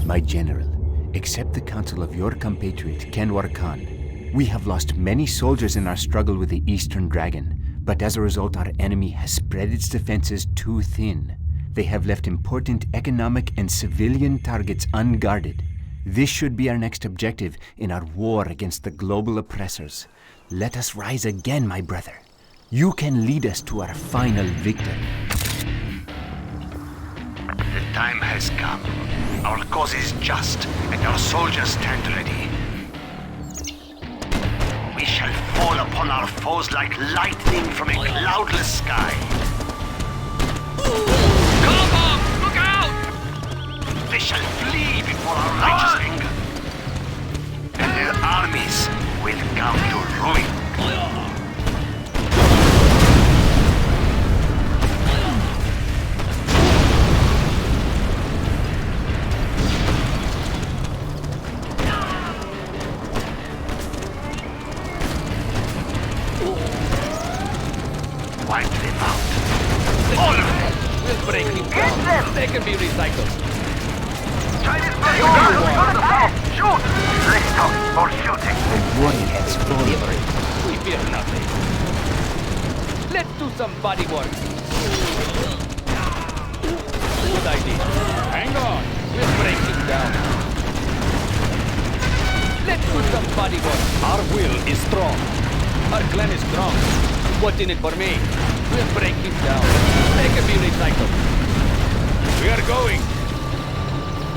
My general, accept the counsel of your compatriot, Kenwar Khan. We have lost many soldiers in our struggle with the Eastern Dragon, but as a result our enemy has spread its defenses too thin. They have left important economic and civilian targets unguarded. This should be our next objective in our war against the global oppressors. Let us rise again, my brother. You can lead us to our final victory. The time has come. Our cause is just, and our soldiers stand ready. We shall fall upon our foes like lightning from a cloudless sky. Come! Look out! They shall flee before our righteous anger, and their armies will come to ruin. Wipe them out. All of them! We'll break it down. They can be recycled. Chinese shoot! Let's talk for shooting. The warrior has fallen. We fear nothing. Let's do some body work. Good idea. Hang on. We'll break it down. Let's do some body work. Our will is strong. Our clan is strong. What's in it for me? We'll break it down. They can be recycled. We are going.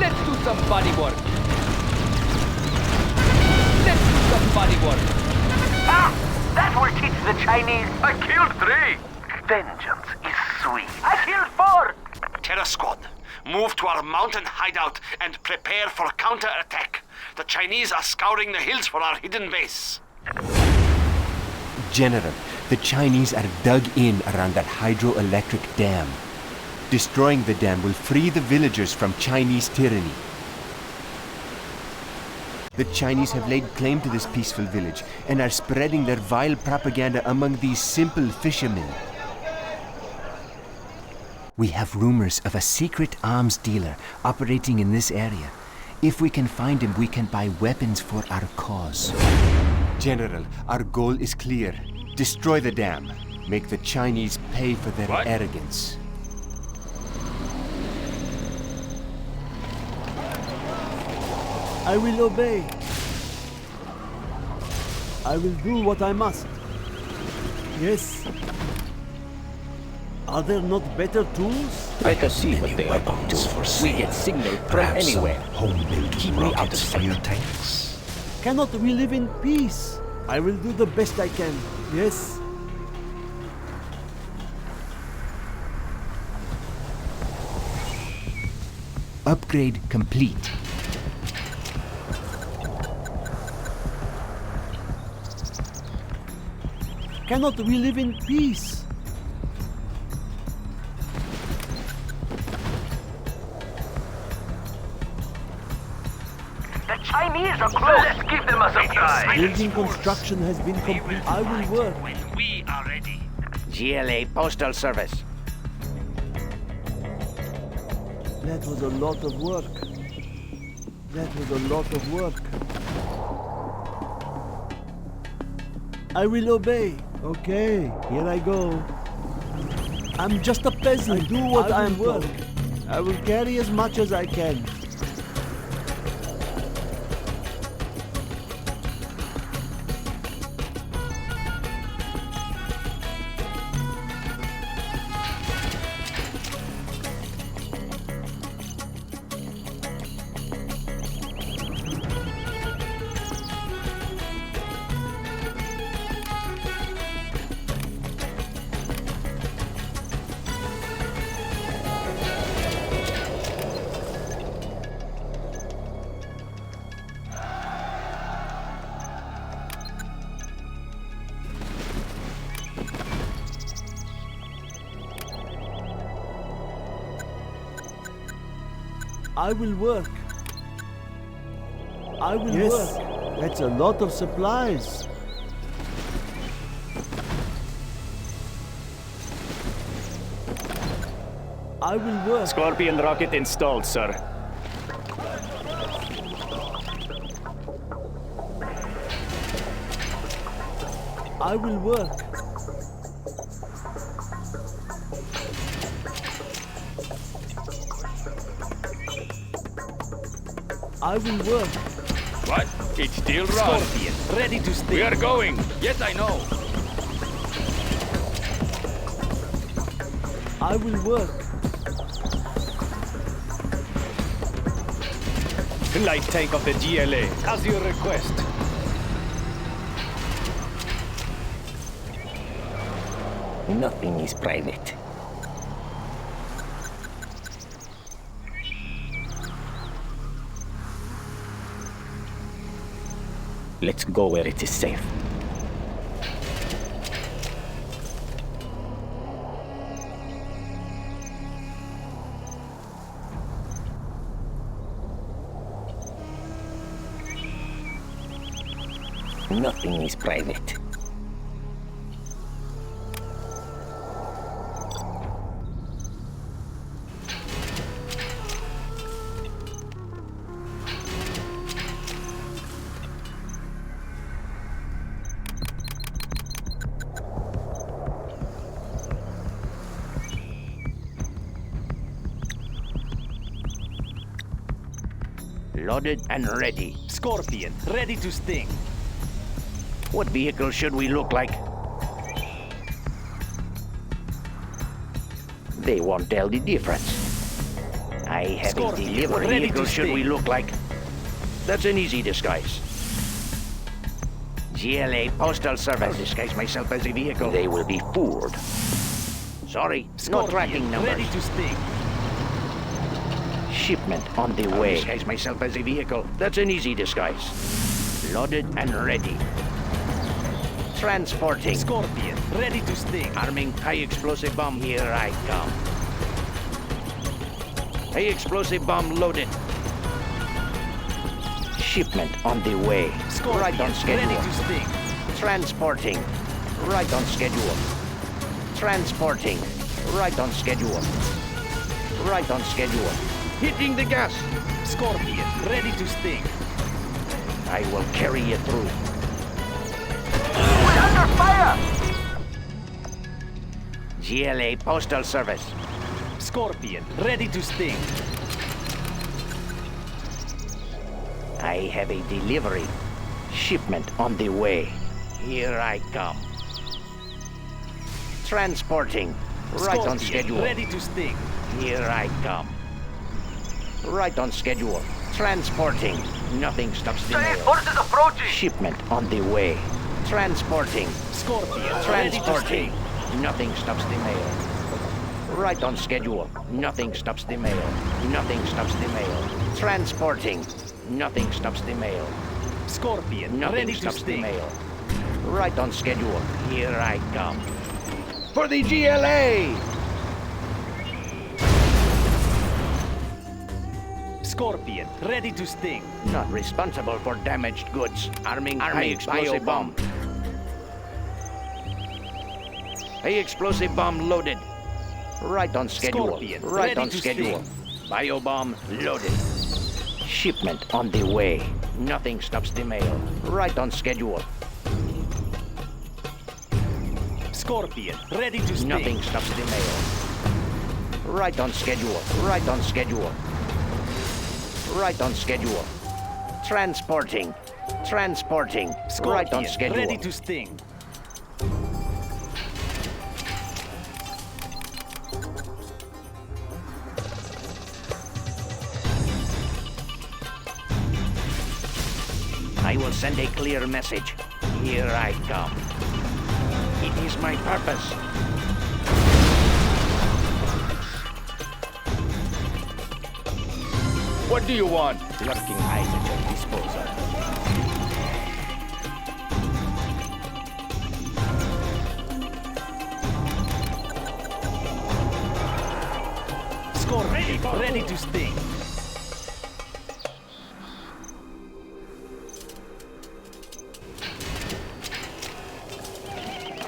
Let's do some body work. Let's do some body work. Ah! That will teach the Chinese. I killed 3. Vengeance is sweet. I killed 4. Terror Squad, move to our mountain hideout and prepare for counter-attack. The Chinese are scouring the hills for our hidden base. General, the Chinese are dug in around that hydroelectric dam. Destroying the dam will free the villagers from Chinese tyranny. The Chinese have laid claim to this peaceful village and are spreading their vile propaganda among these simple fishermen. We have rumors of a secret arms dealer operating in this area. If we can find him, we can buy weapons for our cause. General, our goal is clear. Destroy the dam. Make the Chinese pay for their arrogance. I will obey. I will do what I must. Yes. Are there not better tools? Let us see what they are up to. We get signal from anywhere. Keep me out of sight. Tanks. Cannot we live in peace? I will do the best I can. Yes. Upgrade complete. Cannot we live in peace? The Chinese are close. Let's give them a surprise. Building construction has been completed. I will work. When we are ready. GLA Postal Service. That was a lot of work. That was a lot of work. I will obey. Okay, here I go. I'm just a peasant. I do what I am told. I will carry as much as I can. I will work. I will work. That's a lot of supplies. I will work. Scorpion rocket installed, sir. I will work. I will work. What? It still runs. Scorpion, ready to sting. We are going. Yes, I know. I will work. Light tank of the GLA, as your request. Nothing is private. Let's go where it is safe. Nothing is private. Loaded and ready. Scorpion, ready to sting. What vehicle should we look like? They won't tell the difference. I have Scorpion, a delivery ready vehicle to should we sting. look like? That's an easy disguise. GLA Postal Service. I'll disguise myself as a vehicle. They will be fooled. Sorry, no tracking numbers. Ready to sting. Shipment on the way. I'll disguise myself as a vehicle. That's an easy disguise. Loaded and ready. Transporting. Scorpion, ready to sting. Arming high explosive bomb. Here I come. High explosive bomb loaded. Shipment on the way. Scorpion, Right on schedule. ready to sting. Transporting. Right on schedule. Transporting. Right on schedule. Right on schedule. Hitting the gas. Scorpion, ready to sting. I will carry you through. We're under fire! GLA Postal Service. Scorpion, ready to sting. I have a delivery. Shipment on the way. Here I come. Transporting. Right on Scorpion, schedule. ready to sting. Here I come. Right on schedule. Transporting. Nothing stops the Chinese mail. forces approaching! Shipment on the way. Transporting. Scorpion, ready to Transporting. sting. Nothing stops the mail. Right on schedule. Nothing stops the mail. Nothing stops the mail. Transporting. Nothing stops the mail. Scorpion, Nothing ready to stops the sting. mail. Right on schedule. Here I come. For the GLA! Scorpion, ready to sting. Not responsible for damaged goods. Arming high explosive bomb. High explosive bomb loaded. Right on schedule. Scorpion, Right ready on to schedule. sting. Biobomb loaded. Shipment on the way. Nothing stops the mail. Right on schedule. Scorpion, ready to sting. Nothing stops the mail. Right on schedule. Right on schedule. Right on schedule. Transporting. Transporting. Scorpion, Right on schedule. ready to sting. I will send a clear message. Here I come. It is my purpose. What do you want? Lurking eyes at your disposal. Scorpion, ready to sting.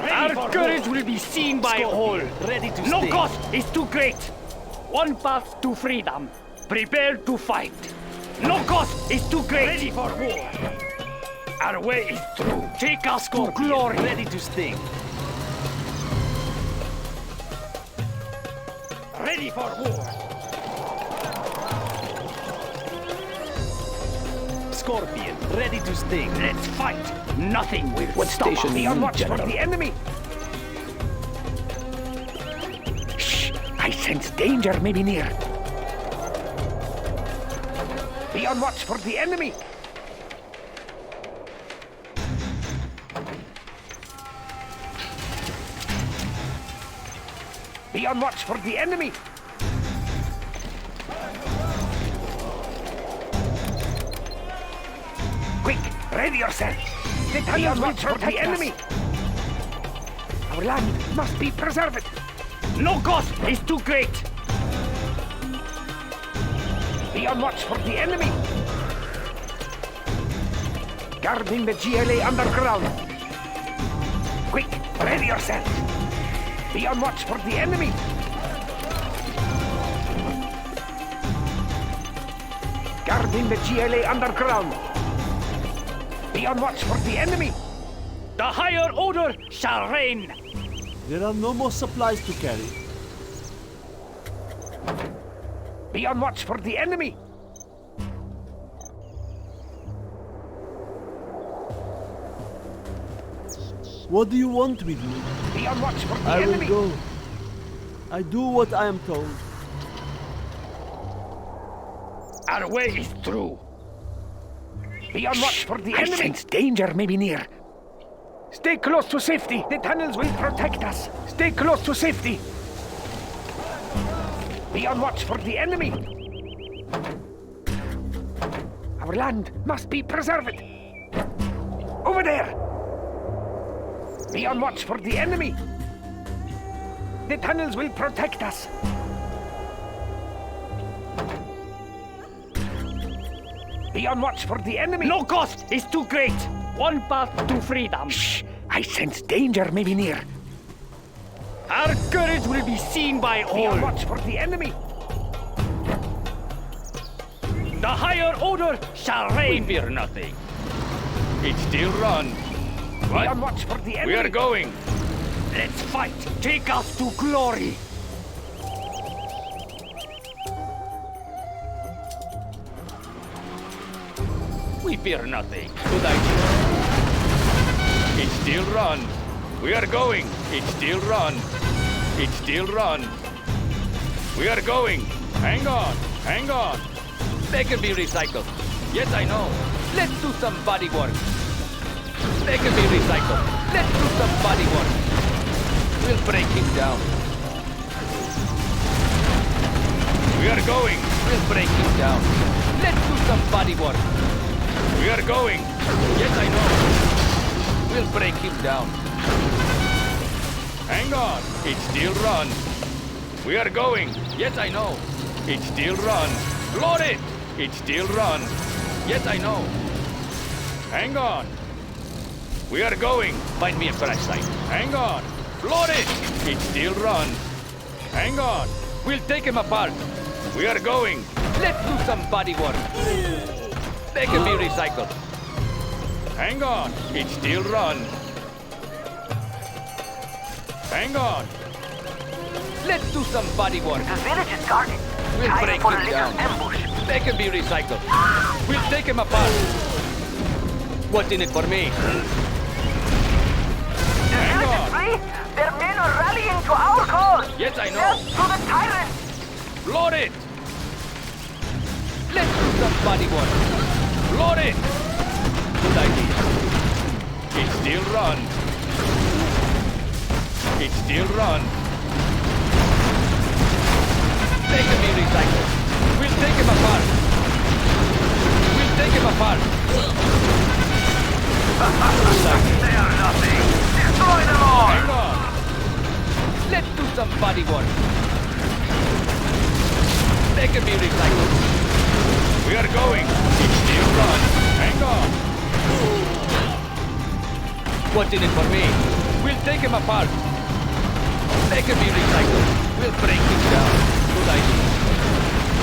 Our courage will be seen by all. Ready to No sting. cost is too great. One path to freedom. Prepare to fight. No cost is too great. Ready for war. Our way is through. Take us to glory. Ready to sting. Ready for war. Scorpion, ready to sting. Let's fight. Nothing will What stop station us. are Be on you, watch for General? the enemy. Shh! I sense danger may be near. Be on watch for the enemy. Be on watch for the enemy. Quick, ready yourself. The tunnels will protect the enemy. Our land must be preserved. No cost is too great. Be on watch for the enemy. Guarding the GLA underground. Quick, ready yourself. Be on watch for the enemy. Guarding the GLA underground. Be on watch for the enemy. The higher order shall reign. There are no more supplies to carry. Be on watch for the enemy. What do you want with me? Be on watch for the I will enemy. go. I do what I am told. Our way is through. Be on watch for the enemy. I sense danger may be near. Stay close to safety. The tunnels will protect us. Stay close to safety. Be on watch for the enemy. Our land must be preserved. Over there. Be on watch for the enemy. The tunnels will protect us. Be on watch for the enemy. No cost is too great. One path to freedom. Shh! I sense danger may be near. Our courage will be seen by all. Be on watch for the enemy. The higher order shall We reign. fear nothing. It still runs. Be on watch for the enemy. We are going. Let's fight. Take us to glory. We fear nothing. Good idea. It still runs. We are going. It still runs. It still runs. We are going. Hang on. Hang on. They can be recycled. Yes, I know. Let's do some body work. They can be recycled. Let's do some body work. We'll break him down. We are going. We'll break him down. Let's do some body work. We are going. Yes, I know. We'll break him down. Hang on. It still runs. We are going. Yes, I know. It still runs. Load it. It still runs. Yes, I know. Hang on. We are going. Find me a crash site. Hang on. Load it. It still runs. Hang on. We'll take him apart. We are going. Let's do some body work. They can be recycled. Hang on. It still runs. Hang on. Let's do some body work. The village is guarded. We'll Time break for a him little down. ambush. They can be recycled. We'll take him apart. What's in it for me? The Hang village on. is free. Their men are rallying to our cause. Yes, I know. Death to the tyrant. Load it! Let's do some body work. Load it! Good idea. It still runs. It still runs. They can be recycled. We'll take him apart. We'll take him apart. They are nothing. Destroy them all. Hang on. Let's do some body work. They can be recycled. We are going. It still runs. Hang on. What's in it for me? We'll take him apart. They can be recycled. We'll break him down. Good idea.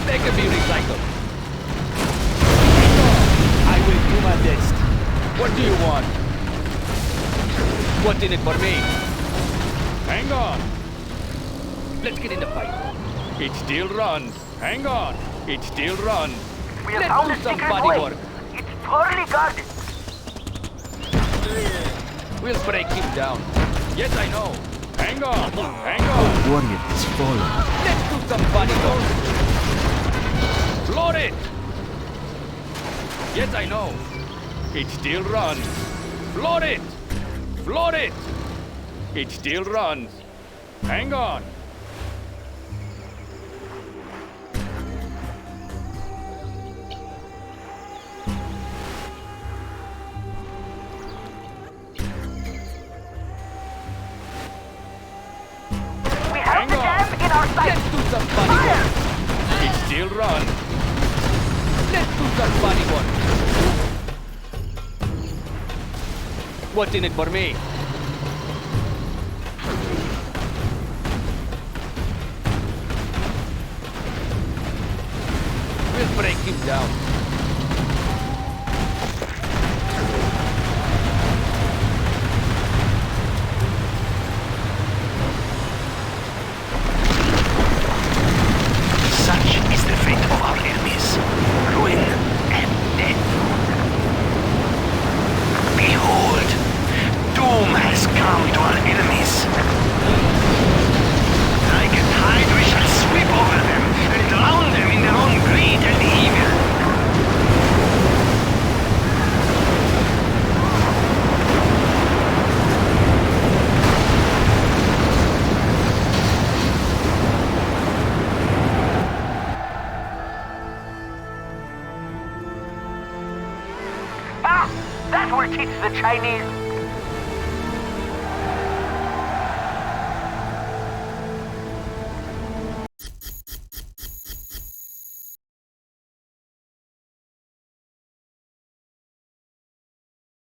They can be recycled. best. What do you want? What's in it for me? Hang on. Let's get in the fight. It still runs. Hang on. It still runs. We have Let's found do a some secret body way. work. It's poorly guarded. We'll break him down. Yes, I know. Hang on. Hang on. Warrior has fallen. Let's do some body work. Floor it. Yes, I know. It still runs. Floor it. Floor it. It still runs. Hang on. We have the dam in our sight. Let's do some body work. It still runs. Let's do some body work. What's in it for me? We'll break him down. Such is the fate of our enemies. Ruin and death. Behold, doom has come to our enemies. Like a tide we shall sweep over them and drown them in their own greed and evil. Ah! That will teach the Chinese.